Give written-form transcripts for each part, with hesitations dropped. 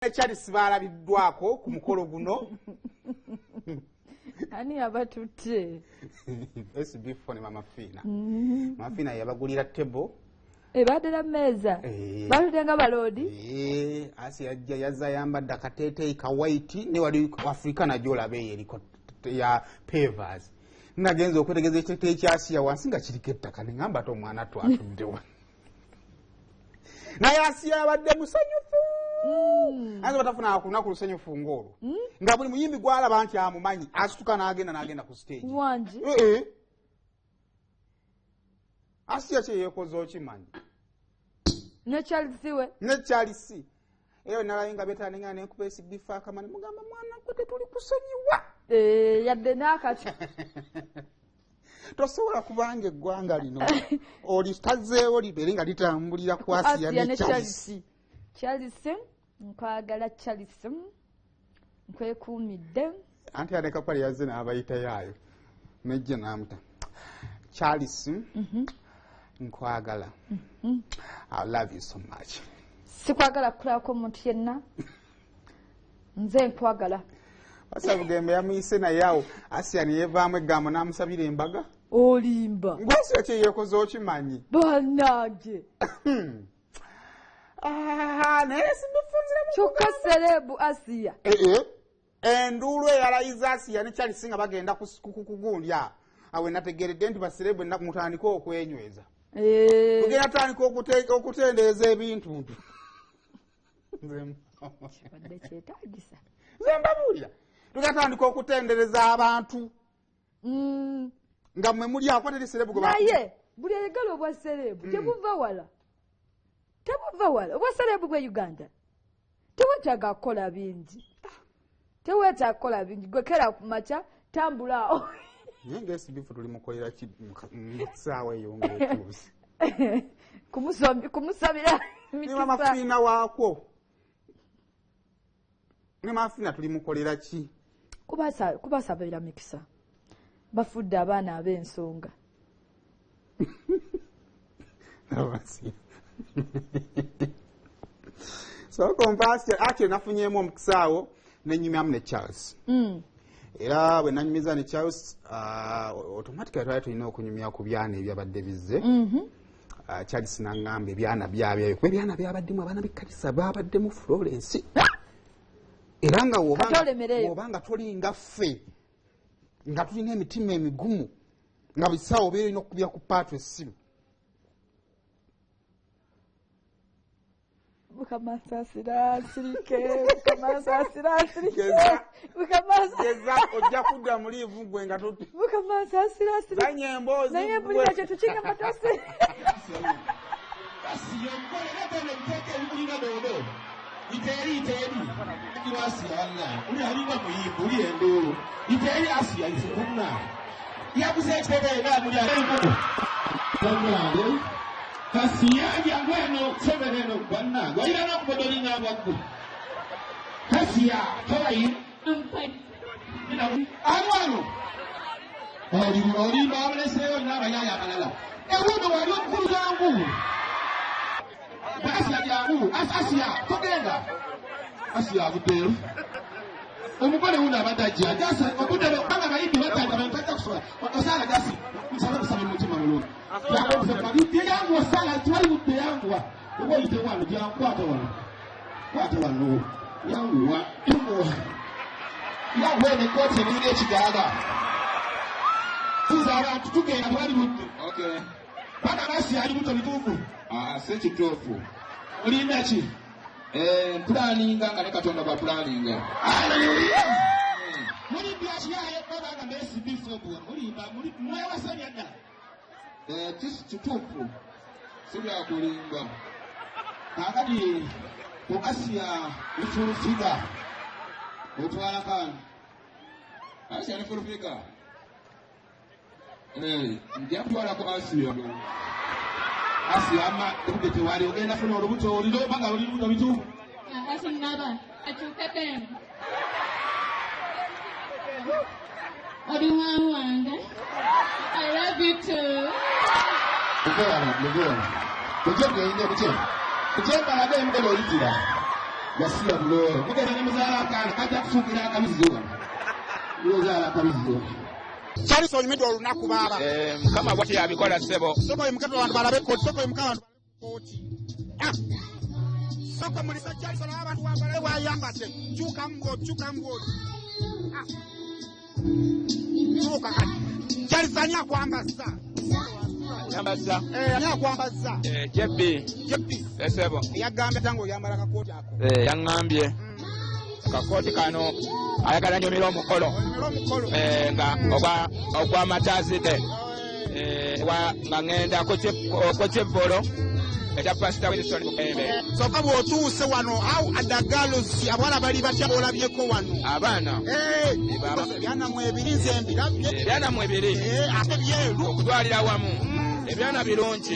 Charles balabiddwako ku mukolo guno. Ani abatutte? SB phone Mama Fina. Mama Fina yabagulira table. Badala meza. Baludenga balodi. Asi yajja yazza yambadde akateeteeyi ka white ne wali Afrika na jolabe yeriko ya pavers. Nagenza okwetegeza ekiteeteeyi kya Asia wansi nga kiriko ettaka ne ngamba to omwana twatuddewa. Naye Asia abadde musanyufu. Anza batafuna akunaku lusanyufu ngolo. Nga buli muyimbi gwalaba nti amumanyi asituka n'agenda ku stage. Wanji. Asia kye yekoze okimanyi. Ne Charles we. Ne Charles. Eyo nalayinga betaninga ne kupa SB akamani mugamba mwana gwe tuli kusonyiwa. Yadde nakati. Tosobola kubanga eggwanga lino. Oli tazeewo libere nga litambulira ku Asia ne Charles. Charles nkwagala Charles nkwekuumidde. Anti aleka pali yazze n'abayita yaayo. Nejje namuta. Charles nkwagala. I love you so much. Sikwagala kulako omuntu yenna. Nze nkwagala. Basa bugembe yamuyise naye awo Asia ne yevaamu eggambo n'amusabira embaga. Olimba. Gw'Asia kye yeekoze okimanyi. Bannange. Naye simufunzire mu kyokka serebu Asia. Enduulu eyalayiza Asia ne Charles nga bagenda kugundya. Awe nategeredde nti baserebu ennaku mutandika okwenyweza. Tugenda tandika okutendeeza ebintu. Kibadde kyetaagisa. Nze mbabuulira. Tugenda tandika okutendereza abantu. Nga mmwe muli ako teri serebu gwe naye buli ayagala obwa serebu tebuva wala. Tebuva wala. Obwa serebu gwe Uganda. Tewetaaga kukola bingi. Tewetaaga kukola bingi. Gwe kera ku makya tambula. Nenge SB tuli mukolera ki mukisaawa eyo ng'etuuse. Kumusabira mikisa. Ni Mama Fina waakwo. Ni Mama Fina tuli mukolera ki? Kubasabira mikisa. Bafudde abaana ab'ensonga. So kompasi ate nafunyeemu omukisaawo nenyumyamu ne Charles. Era bwe nanyumiza ne Charles automatically twali tulina okunyumya ku byana ebyabadde bizze. Charles n'angamba ebyana byabyo kwe byana byabaddemu abaana b'ekkanisa babaddemu Florence. Era nga wobanga tolinga ffe nga tulina emitima emigumu nga bisaawo obeera olina okubya ku paatu essimu. Mukamasasira sirike. Geza ojja kudda mu liivu gwe nga tuti. Mukamasasira sirike. Zanye emboozi. Naye buli kye tukinga matose. Kasi yonkolera bano nteke ebikulinga dodo. Iteri. Kiwasi Allah. Uli alinga muyimbu uli enduulu. Iteri Asia ifukunna. Yabuze ekitebe nga muli alinga. Tangulande. Kasi yaja ngweno sebeneno bwanna. Gwayira n'okubodoli ng'abwaggu. Kasi ya toyi. Anwano. Oli babuleseeyo n'abayaya abalala. Ebuuno wali omukulu jangu. Asia jangu. Asia togenda. Asia abudeyo. Omugole wuno abadajja. Jasi okudde banga bayimbi batanda bantajja kusobola. Osala jasi. Nsaba mutima mulungi. Yakoze yangu osala twali budde yangu wa. Oboyite wano jankwata wano. Kwata wano. Yangu wa. Yangu ne kote ni ekigaga. Tuza abantu tugenda twali budde. Okay. Bana basi ali buto bituufu. Se kituufu. Olinda ki? Planninga nga ne Katonda ba planninga. Hallelujah. Muri byashiyaye baba nga SB fobu. Muri mwewasanya dda. Kituufu. Sibya kulimba. Kakati ku Asia ifulufiga. Otwala kan. Asia ifulufiga. Ndyatwala ku Asia. Asia ama tubete wali ogenda funa olubuto olilo banga oli lubuto bituufu. Asinaba achuketem. Odiwa wanga. I love you too. Mugora. Kujenge inde kuchemba. Kuchemba na demu kolo itira. yasiya buloro mugenda ne muzaala akaana kajja kufuukira akabiziwa yozaala akabiziwa Charles onyumidde olunaku baaba mukama bwati yabikola ssebo soko emukatu abantu balabe koti soko emukatu abantu koti soko mulisa Charles olaba abantu wabale bwayambadde kyuka mbo kyuka kati Charles ani akwambazza yambaza ani akwambazza jebbi ssebo yagambye tango oyambala akakooti ako yaŋŋambye akakooti kano ayagala nyumira omukolo nga ogw'amataazide nga ŋŋenda ku kyevvolo ekya pasita Wilson Bukembe soka bw'otuuse wano awo adagalosi abawala bali batya b'olabyeko wano abaana ebyanamu ebiri nze mbirabye ebyanamu ebiri ate byeru okutwalira wamu ebyana birungi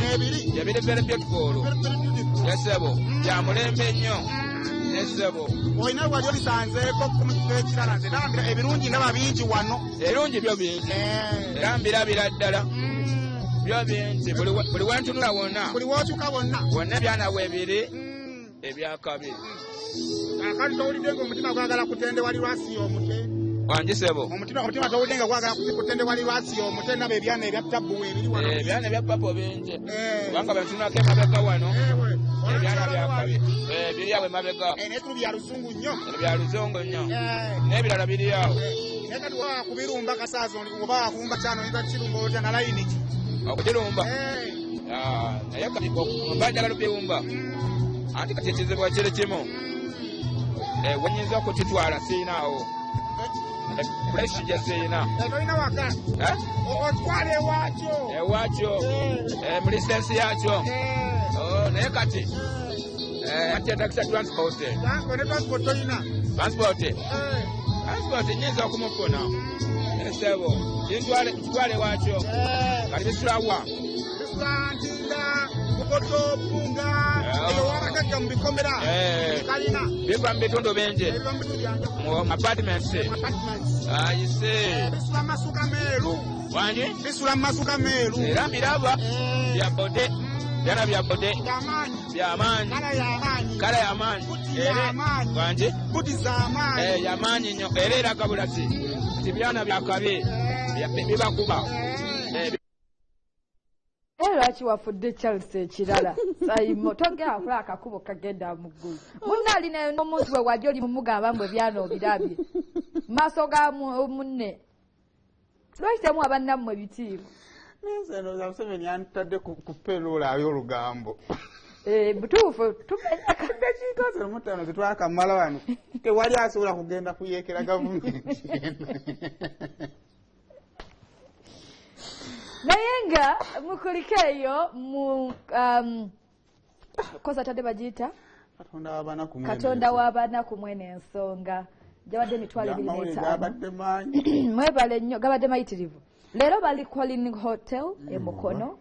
ebiri very beautiful yesebo bya mulembe nnyo yesebo olina wali obisanzeeko ku mukifo ekirala nze nambira ebirungi ndaba bingi wano ebirungi byo bingi era mbirabira ddala byo bingi buli wentunula wonna buli wokyuka bonna wonna ebyana bwebiri ebyakabi akali towulidde ng'omutima gwagala kutendewali lwasi omute wangisebo omutima towulidde nga gwagala kutendewali lwasi omute nabo ebyana ebya tabbu weebiri wano ebyana ebya papo bingi kubanga bentunulako emabega wano ebyana byakabi biri awo emabega n'ebikulu bya luzungu nnyo bya luzungu nnyo n'ebirala biri awo naye kati waba kubirumba kasaazi oba wakumba kyano oyinza kukirumba otya na layini ki okukirumba naye kati mba njagala okirumba anti kati ekizibu kiri kimu wenyinza okukitwala siinaawo puleshi gye siina tolina waka otwala ewakyo mu lisensi yakyo naye kati atyendakisa transport tolina transport nyinza okumufuna esebo kitwale wakyo kali bisulawa bisantinda kukotopunga eyo wabakajja mu bikomera kalina biva mu bitundu bingi mu apartments ayise bisula mu masuka meeru wangi bisula mu masuka meeru era mbiraba bya bode byana bya bode byamaanyi kala y'amaanyi wangi buti z'amaanyi y'amaanyi nnyo era eraga bulasi nti byana byakabi bibakuba lwaki wafudde Charles ekirala sayimo tongera kula akakubo kagenda mu ggulu munne alina n'omuntu we wajja oli mumugamba mbwe byana obirabye maaso ga munne lwayitemu abannammwe ebitiibwa nenze ndowooza Museveni yantadde ku perola ay'olugambo butuufu tumenya ekintooze omutano tetwakamala wano tewali asobola kugenda kuyeekera gavumenti naye nga mukuliko eyo mu koza tadde bagiyita katonda w'abanaku mwene ensonga gyabadde emitwalo 25 mwebale nnyo gabadde mayitirivu leero bali Calling Hotel emukono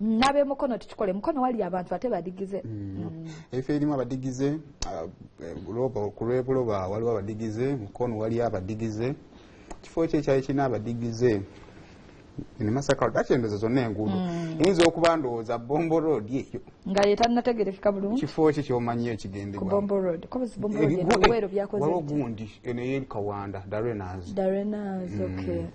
n'ab'emukono tukikole mukono wali abantu ate badigize ebifo erimu abadigize ku lw'ebuloba waliwo abadigize mukono wali abadigize kifo kye kyali kirina abadigize ne Masaka bakyendezo zonna enguudo eyinza okuba ndowooza Bombo Road eyo nga yetannategerekeka bulungi kifo kye kyomanyiyo kigendebwa Bombo Road Bombo Road ebiwero byakoze waliwo gundi eno ey'eri Kawanda Darenas okay